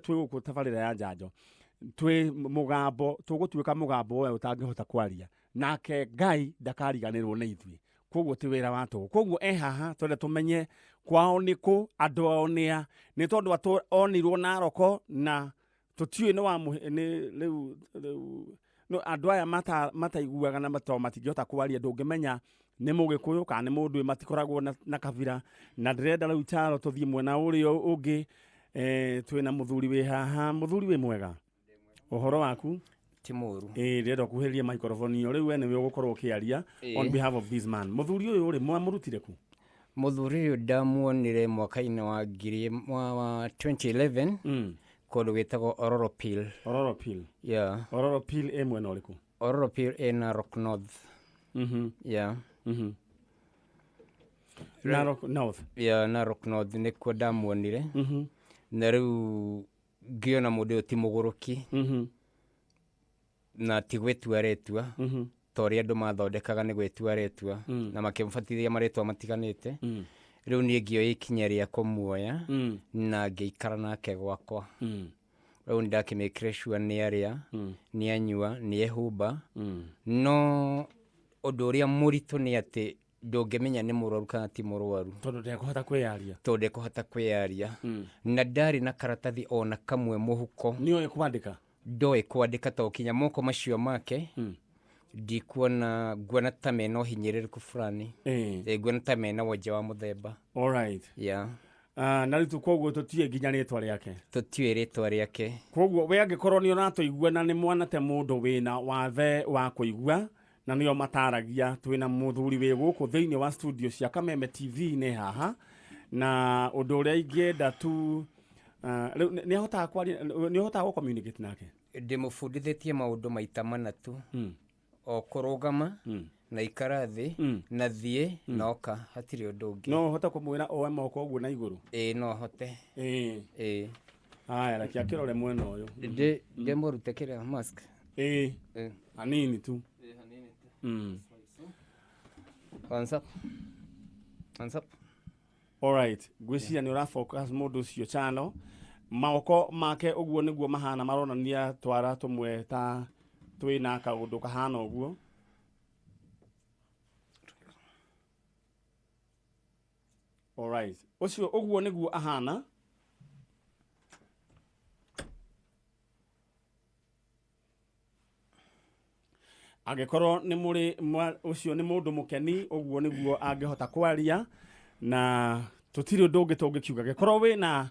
Twiguku tabarira ya njanjo twi mugambo tugutuika mugambo we utangihota kwaria nake Ngai ndakariganirwo ni ithui koguo ti wira watu koguo haha twende tumenye kwao niku andu ao nia ni tondu atu onirwo Naroko na tutiui ni wa riu no andu aya mataiguaga na matingihota kwaria ndungimenya ni Mugikuyu kana ni mundu matikoragwo na kabira na ndirenda riu Charo tuthie mwena urio ungi twina muthuri wi haha muthuri wi mwega uhoro waku Timuru ndirenda kuhiriria microphone iyo riu ene we ugukorwo ukiaria on behalf of this man muthuri uyu ri mwamurutire ku muthuri uyu ndamuonire mwaka-ini wa 2011 kundu gwitagwo Ororopil yeah Ororopil mwena uriku Ororopil Narok North yeah Narok North yeah Narok North nikuo ndamuonire na riu ngiona mundu ti muguruki na ti gwetua retua tori andu mathondekaga ni gwetua retua na makimfatithia maretwa matiganite riu nie ngio ikinya ria kumuoya na ngeikara nake gwakwa riu ndakimekire sure ni aria ni anyua ni ehumba no undu uria muritu ni ati ndungimenya ni murwaru kana ti murwaru tondu ndekuhota kwiaria na ndari na karatathi ona kamwe muhuko niyo kwandika ndoe kwandika to kinya moko macio make ndikuona nguona ta mena hinyiriruku fulani nguona ta mena woja wa muthemba all right yeah na ritu koguo tutie nginya ritwa riake koguo we angikorwo ni uratuigua na ni mwana te mundu wina wathe wa kuigua na niyo mataragia twina muthuri wi guku thiini wa studio cia Kameme TV ni haha na undu uria ingienda tu ni hotaga communicate nake ndimufundithitie maundu maita manatu o kurugama na ikarathi na thie noka hatiri undu ungi no hota kumwira oe moko uguo na iguru no hote haya rakia kirore mwena uyu ndimurute kira mask hanini tu hands up all right gwiciria ni ura focus mundu ucio channel maoko make uguo niguo mahana maronania twara tumwe ta twina kaundu kahana uguo all right ucio uguo niguo ahana agikorwo ni muri ucio ni mundu mukeni uguo niguo angihota kwaria na tutiri ndungi tungikiuga gikorwo we na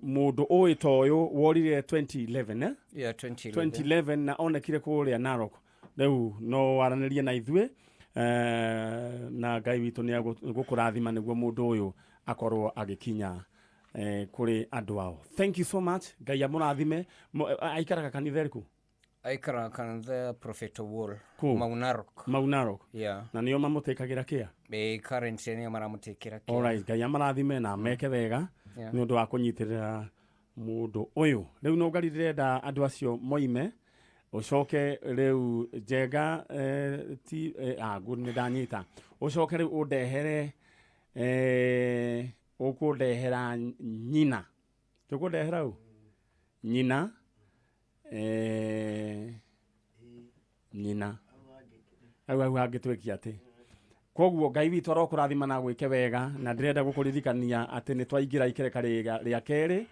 mundu uitoyo worire 2011 yeah 2011 na onekire kuria Narok riu no waranirie na ithue na Ngai witu ni agukurathima niguo mundu uyu akorwo agikinya kuri andu ao. Thank you so much. Ngai amurathime. Aikaraga kanitha riku aikara kanitha Prophet Wall Maunarok yeah na niyo mamutekagira kia currently niyo maramutekira kia all right Ngai amurathime na meke wega ni undu wa kunyitirira mundu uyu riu no ngarirenda andu acio moime ucoke riu Njenga ti ni ndanyita ucoke riu undehere ukundehera nyina tukundehera nyina nyina au agitwekia ati koguo Ngai witu arokurathima na gwike wega na ndirenda gukuririkania ati ni twaingira ikereka ria keri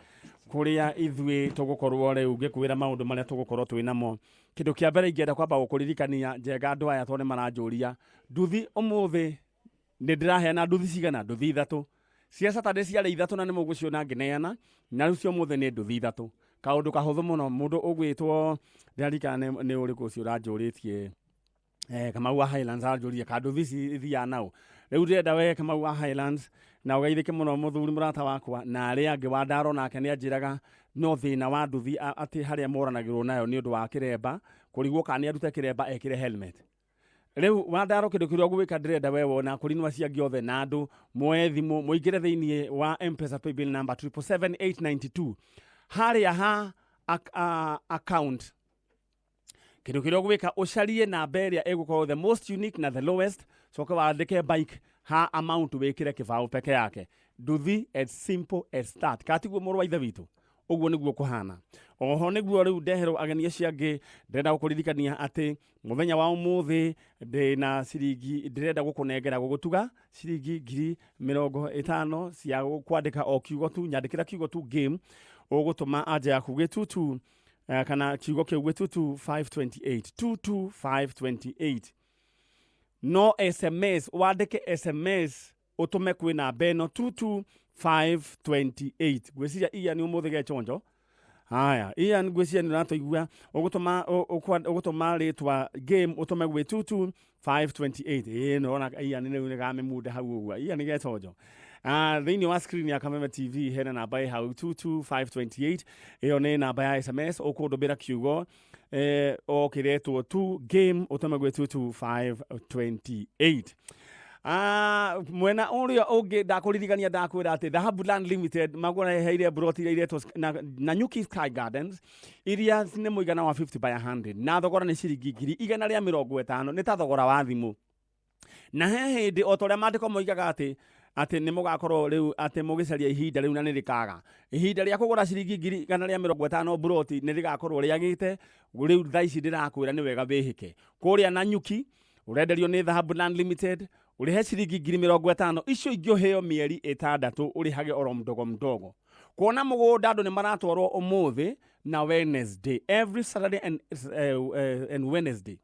kuria ithue tugukorwo riu ngikwira maundu maria tugukorwo twinamo kindu kia mbere ingienda kwamba gukuririkania Njenga andu aya tone maranjuria nduthi umuthi ni ndiraheana nduthi cigana nduthi ithatu cia Saturday cia ithatu na ni muguciona ngineana na riu cio muthi ni nduthi ithatu kaundu kahuthu muno mundu ugwitwo ndirika ni uriku ucio ranjuritie Kamau wa Highlands anjuria kandu thisi thia nao riu ndenda we Kamau wa Highlands na ugeithike muno muthuri murata wakwa na ari angi wa ndaro nake ni anjiraga no thina wa nduthi ati haria moranagirwo nayo ni undu wa kiremba kurigwo kana arute kiremba ekire helmet riu wa ndaro kindu kiria gwika ndenda we wona kurinwa cia giothe na andu moethimu muingire thiini wa M-Pesa paybill number 77892 haria ha account kindu kiria gwika ucarie na beria egukorwo the most unique na the lowest soka waandike bike ha amount wekire kibao peke yake nduthi as simple as that katiguo muru wa ithe witu uguo niguo kuhana oho niguo riu ndehero ageni acio angi ndenda gukuririkania ati muthenya wa umuthi ndina ciringi ndirenda gukunengera gugutuga ciringi 50,000 cia kwandika o kiugo tu nyandikira kiugo tu game ugutuma anja yaku gitutu kana kiugo kiu gitutu 528 no SMS wandike SMS utume kwi namba ino 22528 gwiciria iya ni umuthi gechonjo haya iya ngwiciria ni ratoigua ugutuma ritwa game utume gwi 22528 no ona iya ni game mude hau ugua iya ni gechonjo thiini wa screen ya Kameme TV hena namba ya hau 22528 iyo ni namba ya SMS ukundubira kiugo okiretwo 2 game utume gwi 22528 mwena uria ungi ndakuririkania ndakwira ati Dhahabu Land Limited magona heire broti iretwo na Nyuki Sky Gardens iria ni muigana wa 50 by 100 na thogora ni ciringi 150 ni ta thogora wa thimu na he hindi otoria mandiko moigaga ati ni mugakorwo riu ati mugicaria ihinda riu na nirikaga ihinda ria kugura ciringi 150 broti nirigakorwo riagite riu thaici ndirakwira ni wega wihike kuria na Nyuki urenderio ni Dhahabu Land Limited urihe ciringi 50,000 icio ingioheo mieri 6 urihage oro mdogo kuona mugunda andu ni maratwarwo umuthi na Wednesday every Saturday and Wednesday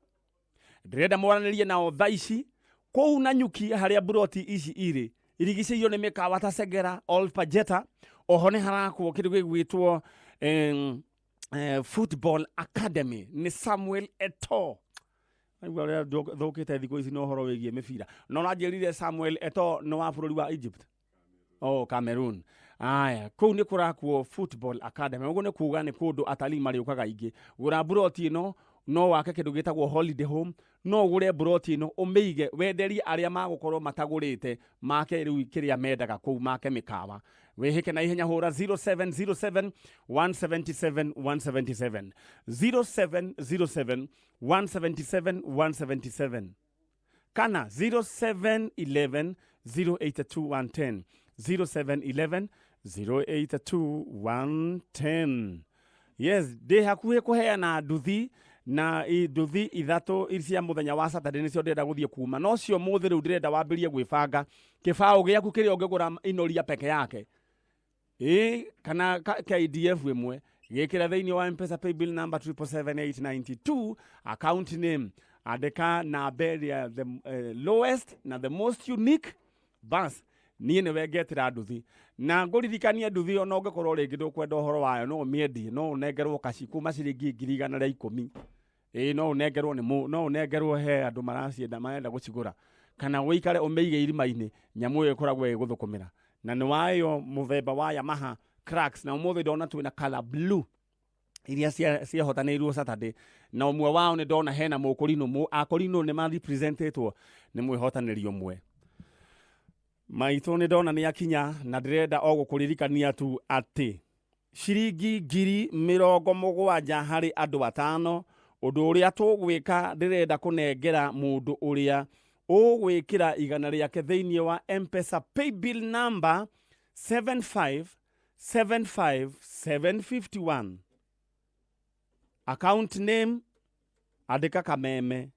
ndirenda mwaranirie nao thaici kou na Nyuki haria broti ici iri irigiceirio ni mikawa ta Segera Olpajeta oho ni harakwo kindu gigwitwo Football Academy ni Samuel Eto'o Aiwa thokite thiko ici no horo wigie mibira no ranjerire Samuel Eto'o no wa bururi wa Egypt Cameroon aya kou ni kurakwo Football Academy uguo ni kuga ni kundu atalii mari ukaga ingi gura broti ino no wake kindu gitagwo holiday home no gure broti ino umeige wenderie aria magukorwo matagurite make riu kiria mendaga kou make mikawa wihike na ihenya hura 0707 177 177 0707 177 177 kana 0711 082 110 0711 082 110 yes de hakuhe kuheana nduthi na nduthi ithatu cia muthenya wa Saturday nicio ndenda guthie kuma no cio muthi riu ndirenda wambirie gwibanga kibao giaku kiri ongegura inoria peke yake kana KDF wemwe gikira thiini wa M-Pesa paybill number 77892 account name andika na beria the lowest na the most unique bas nie ne wegetira nduthi na nguririkania nduthi ono ngekorwo ringi ndukwenda uhoro wayo no miendie no unengerwo kaci kuma ciringi 110 no unengerwo no unengerwo he andu maracienda marenda gucigura kana wikare umeige irima-ini nyamu yo ikoragwo iguthukumira na ni wayo muthemba wa Yamaha cracks na umuthi ndona twina color blue iria cia hotanirwo Saturday na umwe wao ni ndona hena mukurino akorino ni ma representetwo ni mwihotaniri umwe maitho ni ndona ni akinya na ndirenda o gukuririkania tu ati ciringi 70,000 hari andu 5 undu uria tugwika ndirenda kunengera mundu uria ugwikira igana riake thiini wa M-Pesa paybill number 7575751 account name andika Kameme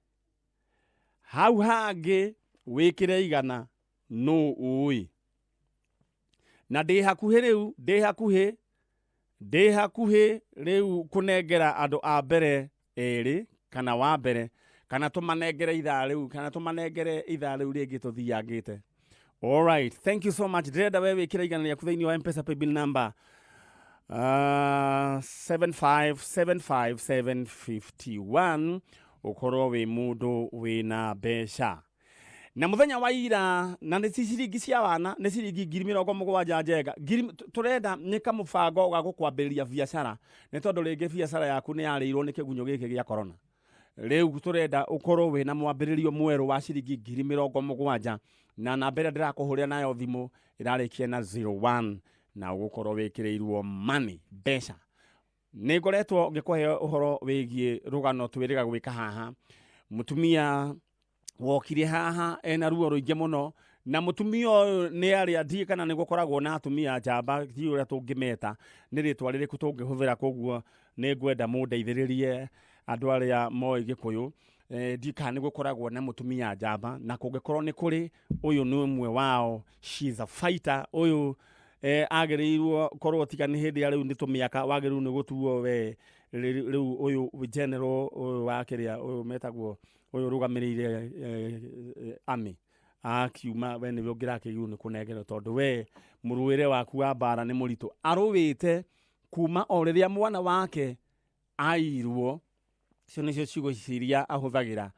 hau hangi wikire igana no ui na ndi hakuhi riu kunengera andu a mbere eri kana wa mbere kana tumanengere itha riu ringi tuthiangite all right thank you so much ndirenda we wikira igana riaku thiini wa M-Pesa paybill number 7575751 ukorwo wi mundu wina mbeca na muthenya wa ira na ni ciringi cia wana ni ciringi 70,000 njega turenda ni kamubango ga gukwambiriria biashara ni tondu ringi biashara yaku ni yarirwo ni kigunyo giki gia corona riu turenda ukorwo wina mwambiririo mweru wa ciringi 70,000 na namba ira ndirakuhuria nayo thimu irarikia na 01 na ugukorwo wikirirwo money mbeca ni ngoretwo ngikuhe uhoro wigie rugano twiriga gwika haha mutumia wokire haha ena ruo ruingi muno na mutumia ũyũ nĩ arĩa ndiĩ kana nĩ gũkoragwo na atumia njamba ti ũrĩa tũngĩmeta nĩ rĩtwa rĩrĩkũ tũngĩhũthĩra koguo nĩ ngwenda mũndeithĩrĩrie andũ arĩa moĩ Gĩkũyũ ndiĩ kana nĩ gũkoragwo na mutumia njamba na kũngĩkorwo nĩ kũrĩ ũyũ nĩ ũmwe wao, she's a fighter. Ũyũ agĩrĩirwo korwo tiga nĩ hĩndĩ ya rĩu nĩ tũmĩaka wagĩrĩirwo nĩ gũtuo we rĩu ũyũ general ũyũ wa kĩrĩa ũyũ metagwo ũyũ rũgamĩrĩire army akiuma we nĩwe ũngĩrakĩigwo nĩ kũnengerwo tondũ we mũrũĩre waku wa mbara nĩ mũritũ. Arũĩte kuma o rĩrĩa mwana wake airwo, icio nĩcio ciugo ciria ahũthagĩra,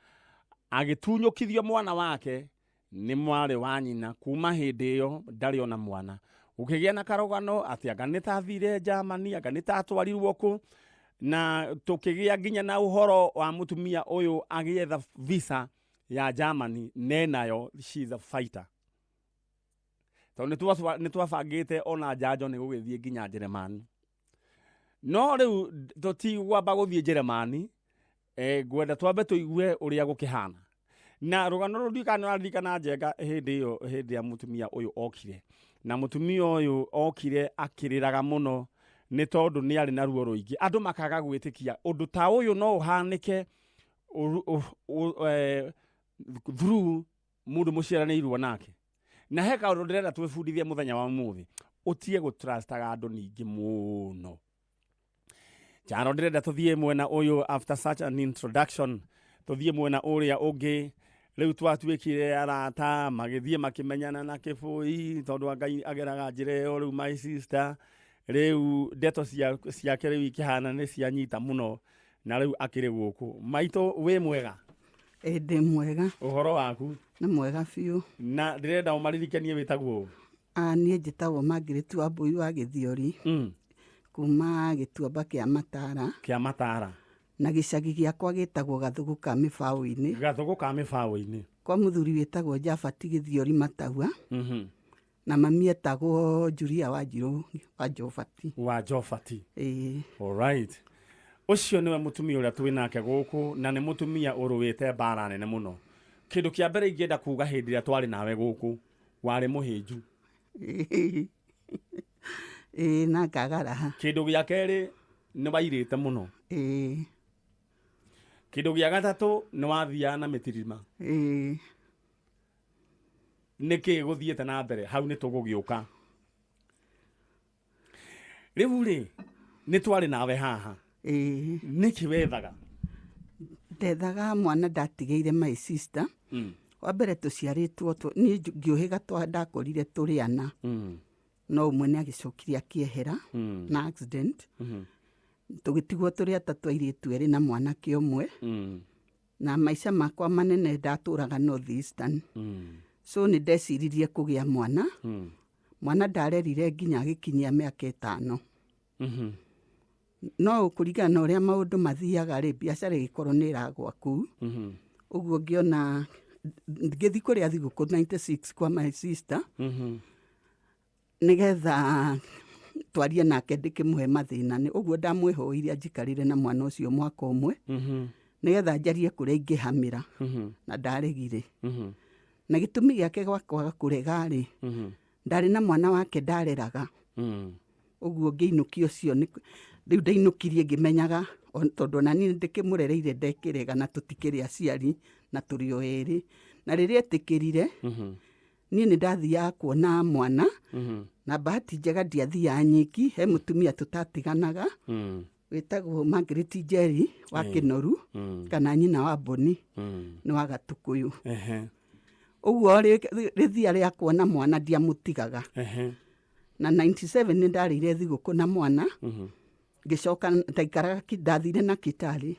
agĩtunyũkithio mwana wake nĩ mwarĩ wa nyina, kuma hĩndĩ ĩyo ndarĩ ona mwana. Ũkĩgĩa na karũgano atĩ anga nĩ tathire Germany, anga nĩ tatwarirwo kũ, na tũkĩgĩa nginya na ũhoro wa mũtumia ũyũ agĩetha visa ya Germany nenayo, she's a fighter. Tondũ nĩ twabangĩte ona njanjo nĩ gũgĩthiĩ nginya Jeremani. No rĩu tũtigwamba gũthiĩ Jeremani, ngwenda twambe tũigue ũrĩa gũkĩhana. Na rũgano rũu ndikanĩraririkana njenga hĩndĩ ĩyo hĩndĩ ya mũtumia ũyũ okire. Na mũtumia ũyũ okire akĩrĩraga mũno nĩ tondũ nĩ arĩ na ruo rũingĩ. Andũ makaga gwĩtĩkia ũndũ ta ũyũ no ũhanĩke through mũndũ mũciaranĩirwo nake. Na he kaũndũ ndĩrenda twĩbundithie mũthenya wa ũmũthĩ, ũtige gũtrustaga andũ ningĩ mũno. Chano ndĩrenda tũthiĩ mwena ũyũ after such an introduction, tũthiĩ mwena ũrĩa ũngĩ. Rĩu twatuĩkire arata magĩthiĩ makĩmenyana na kĩbũi tondũ Ngai ageraga njĩra ĩyo. Rĩu my sister, rĩu ndeto ciake rĩu ikĩhana nĩ cianyita mũno na rĩu akĩrĩ gũkũ. Maitũ wĩ mwega? Ndĩ mwega. Ũhoro waku? Nĩ mwega biũ. Na ndĩrenda ũmaririkanie wĩtagwo? Niĩ njĩtagwo Margaret Wambui wa Gĩthiori. Kuma Gĩtuamba kĩa Matara. Kĩa Matara. Na gĩcagi gĩakwa gĩtagwo Gathũgũ ka Mĩbaũ-inĩ. Gathũgũ ka Mĩbaũ-inĩ. Kwa mũthuri wĩtagwo Jabati Gĩthiori Mataua. Na mami etagwo Julia Wanjirũ wa Jobati. Wa Jobati. All right. Ũcio nĩwe mũtumia ũrĩa twĩ nake gũkũ, na nĩ mũtumia ũrũĩte mbara nene mũno. Kĩndũ kĩa mbere ingĩenda kuuga hĩndĩ ĩrĩa twarĩ nawe gũkũ, warĩ mũhĩnju. Na ngagaraha. Kĩndũ gĩa kerĩ nĩ wairĩte mũno. Kĩndũ gĩa gatatũ nĩ wathiaga na mĩtirima. Nĩkĩ gũthiĩte na mbere hau nĩ tũgũgĩũka. Rĩu rĩ nĩ twarĩ nawe haha. Nĩkĩ wethaga? Ndethaga mwana ndatigĩire my sister. Wa mbere tũciarĩtwo niĩ ngĩũhĩga ndakorire tũrĩ ana. No ũmwe nĩ agĩcokire akĩehera na accident. Tũgĩtigwo tũrĩ atatũ airĩtu erĩ na mwanake ũmwe. Na maica makwa manene ndatũraga North Eastern. So nĩ ndeciririe kũgĩa mwana. Mwana ndarerire nginya agĩkinyia mĩaka 5. No kũringana na ũrĩa maũndũ mathiaga rĩ, biacara ĩgĩkorwo nĩ ĩragwa kũu. Ũguo ngĩona ngĩthiĩ kũrĩa thigũkũ 96 kwa my sister. Nĩgetha twarie nake ndĩkĩmũhe mathĩna. Ũguo ndamwĩhoire anjikarĩre na mwana ũcio mwaka ũmwe. Nĩgetha njarie kũrĩa ingĩhamĩra. Na ndaregire. Na gĩtũmi gĩake gwa kwaga kũrega rĩ, ndarĩ na mwana wake ndareraga. Ũguo ngĩinũkia ũcio rĩu ndainũkirie ngĩmenyaga tondũ na niĩ ndĩkĩmũrereire ndekĩrega na tũtikĩrĩ aciari na tũrĩ o erĩ. Na rĩrĩa etĩkĩrire niĩ nĩ ndathiaga kuona mwana. Na bahati njega ndiathiaga nyiki, he mũtumia tũtatiganaga wĩtagwo Margaret Njeri wa Kĩnoru kana nyina wa Boni nĩ wa Gatukũyũ. Ũguo rĩthia rĩa kuona mwana ndiamũtigaga. Na 97 nĩ ndarĩire thigũkũ na mwana. Ngĩcoka ndaikaraga ndathire na Kitale.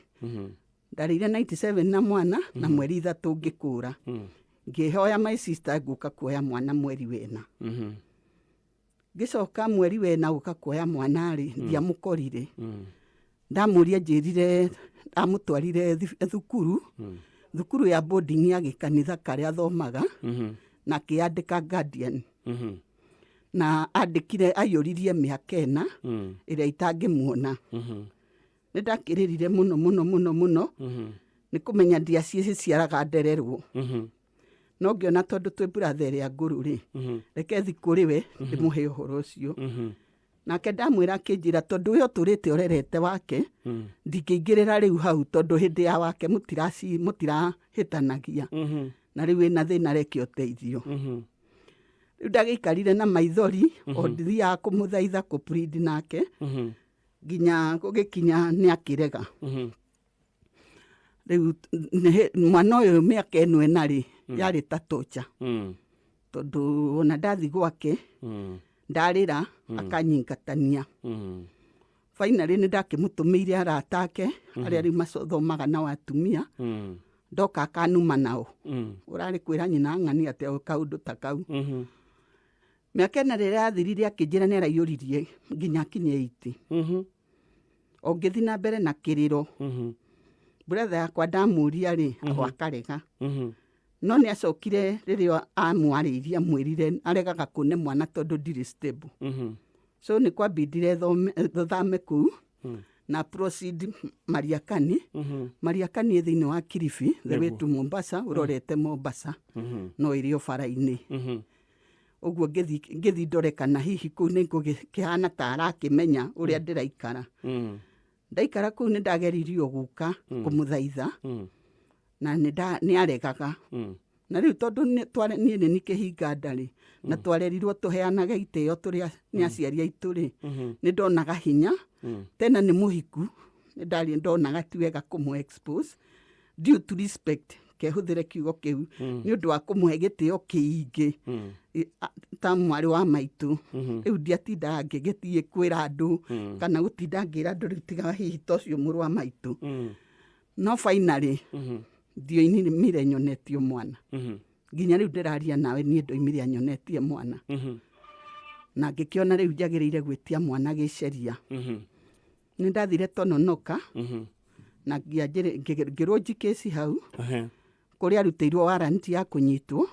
Ndarĩire 97 na mwana na mweri 3 ngĩkũra. Ngĩhoya my sister ngũka kuoya mwana mweri wena. Ngĩcoka mweri wena gũka kuoya mwana rĩ ndiamũkorire. Ndamũria njĩrire amũtwarire thukuru. Thukuru ya boarding ya gĩkanitha karĩa athomaga. Na akĩandĩka guardian. Na andĩkire aiyũririe mĩaka 4 ĩrĩa itangĩmuona. Nĩ ndakĩrĩrire mũno. Nĩ kũmenya ndiaciaraga ndererwo. no ngĩona tondũ twĩ brother ĩrĩa ngũrũ rĩ reke thiĩ kũrĩ we ndĩmũhe ũhoro ũcio nake ndamwĩra akĩnjĩra tondũ ũyũ tũrĩte ũrerete wake ndingĩingĩrĩra rĩu hau tondũ hĩndĩ ya wake mũtirahĩtanagia na rĩu ĩna thĩna reke ũteithio rĩu ndagĩikarire na maithori o ndithiaga kũmũthaitha kũ-plead nake nginya gũgĩkinya nĩ akĩrega rĩu mwana ũyũ mĩaka ĩno ĩna-rĩ yarĩ ta tocha tondũ ona ndathi gwake ndarĩra akanyingatania finally nĩ ndakĩmũtũmĩire arata ake arĩa rĩu mathomaga na atumia ndoka akanuma nao ũrarĩ kwĩra nyina ng'ani atĩ kaũndũ ta kau mĩaka ĩna rĩrĩa yathirire akĩnjĩra nĩ araiyũririe nginya akinye 80 o ngĩthi na mbere na kĩrĩro brother yakwa ndamũria-rĩ akarega no nĩ acokire rĩrĩa amwarĩirie amwĩrire aregaga kũne mwana tondũ ndirĩ stable so nĩ kwambindire thame kũu na proceed Mariakani Mariakani thĩinĩ wa Kilifi the way to Mombasa ũrorete Mombasa no ĩrĩ o bara-inĩ ũguo ngĩthi ndore kana hihi kũu nĩ kũhana ta arakĩmenya ũrĩa ndĩraikara ndaikara kũu nĩ ndageririo gũka kũmũthaitha na nĩ aregaga na rĩu tondũ niĩ nĩ kĩhinga ndarĩ na twarerirwo tũheanaga itĩo tũrĩa nĩ aciari aitũ-rĩ nĩ ndonaga hinya tena nĩ mũhiku nĩ ndonaga ti wega kũmũ expose due to respect kehũthĩre kiugo kĩu nĩ ũndũ wa kũmũhe gĩtĩo kĩingĩ ta mwarĩ wa maitũ rĩu ndiatindaga ngĩgĩthiĩ kwĩra andũ kana gũtinda ngĩra andũ rĩu tiga hihi ta ũcio mũrũ wa maitũ no finally ndioimire nyonetio mwana nginya rĩu ndĩraria nawe niĩ ndoimire nyonetie mwana na ngĩkĩona rĩu njagĩrĩire gwĩtia mwana gĩceria nĩ ndathire Tononoka na ngĩrũnji kĩci hau kũrĩa arutĩirwo warrant ya kũnyitwo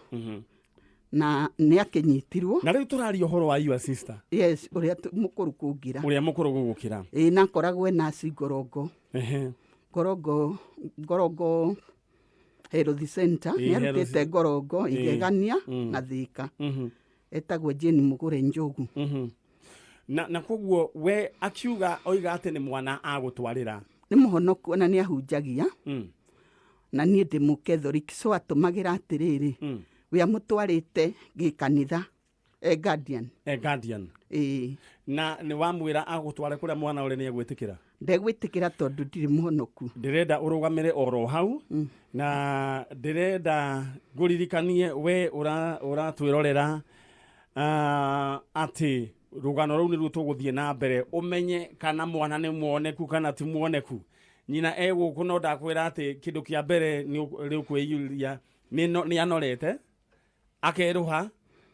na nĩ akĩnyitirwo na rĩu tũraria ũhoro wa your sister yes ũrĩa mũkũrũ gũkĩra nakoragwo na Ngorongo Ngorongo Health Center nĩ arutĩte Ngorongo Igegania na Thika etagwo Jane Mũgũre Njogu na koguo we akiuga oiga atĩ nĩ mwana agũtwarĩra nĩ mũhonoku na nĩ ahunjagia na niĩ ndĩ mũkethori so atũmagĩra atĩrĩrĩ we amũtwarĩte gĩkanitha guardian na nĩ wamwĩra agũtware kũrĩa mwana ũrĩa nĩ egwĩtĩkĩra ndegwĩtĩkĩra tondũ ndirĩ mũhonoku ndĩrenda ũrũgamĩre oro hau na ndĩrenda ngũririkanie we ũratwĩrorera atĩ rũgano rũu nĩruo tũgũthiĩ na mbere ũmenye kana mwana nĩ muoneku kana ti muoneku nyina egũkũ no ndakwĩra atĩ kĩndũ kĩa mbere nĩ ũkwĩyũria nĩ anorete akerũha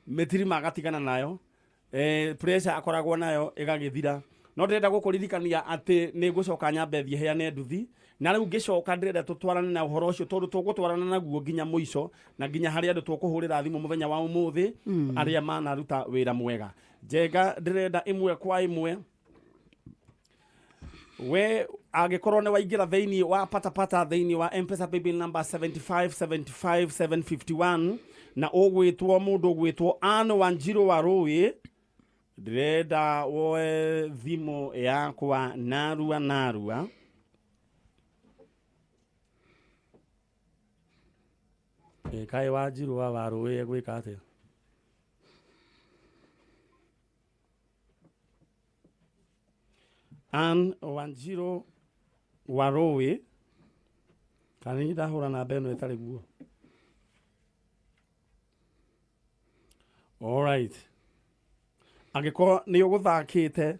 mĩtirima agatigana nayo pressure akoragwo nayo ĩgagĩthira no ndĩrenda gũkũririkania atĩ nĩ ngũcoka nyambe thiĩ heane nduthi na rĩu ngĩcoka ndĩrenda tũtwarane na ũhoro ũcio tondũ tũgũtwarana naguo nginya mũico na nginya harĩa andũ tũkũhũrĩra thimũ mũthenya wa ũmũthĩ arĩa manaruta wĩra mwega njenga ndĩrenda ĩmwe kwa ĩmwe we angĩkorwo nĩ waingĩra thĩinĩ wa patapata thĩinĩ wa M-Pesa paybill number 7575751 na ũgwĩtwo mũndũ ũgwĩtwo Anne Wanjiru wa Rũĩ ndĩrenda woe thimũ yakwa narua kaĩ Wanjiru wa Rũĩ egwĩka atĩa Anne Wanjiru wa Rũĩ kana nĩ ndahũra namba ĩno ĩtarĩ guo all right angĩkorwo nĩ ũgũthakĩte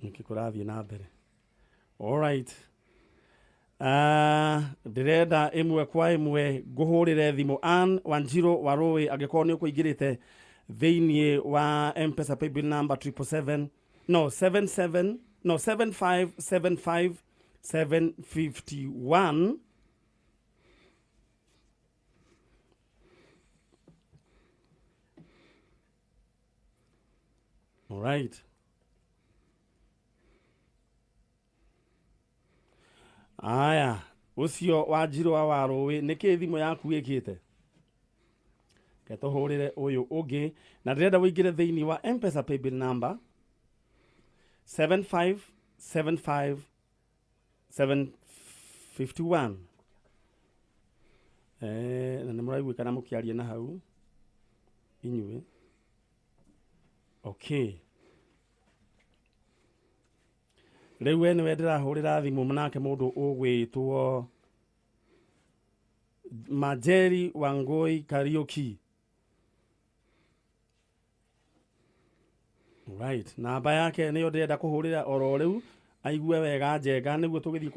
nĩkĩkũrathiĩ na mbere all right ndĩrenda ĩmwe kwa ĩmwe ngũhũrĩre thimũ Anne Wanjiru wa Rũĩ angĩkorwo nĩ ũkũingĩrĩte thĩinĩ wa M-Pesa paybill number 7575751 all right aya ucio Wanjiru wa Rũĩ nĩkĩ thimũ yaku ĩkĩte Ketuhurire uyu ungi na ndirenda wingire thiini wa M-Pesa paybill number 7575751 na nä må raigua kana må kä aria na hau inyuä. Okay, rä u we nä we ndä rahå rä ra thimå nake må ndå å gwä two Majeri Wangoi Kariuki. Right, namba yake nä yo ndärenda kå hå rä ra oro rä u aigue wega njenga nä guo tå gä thiä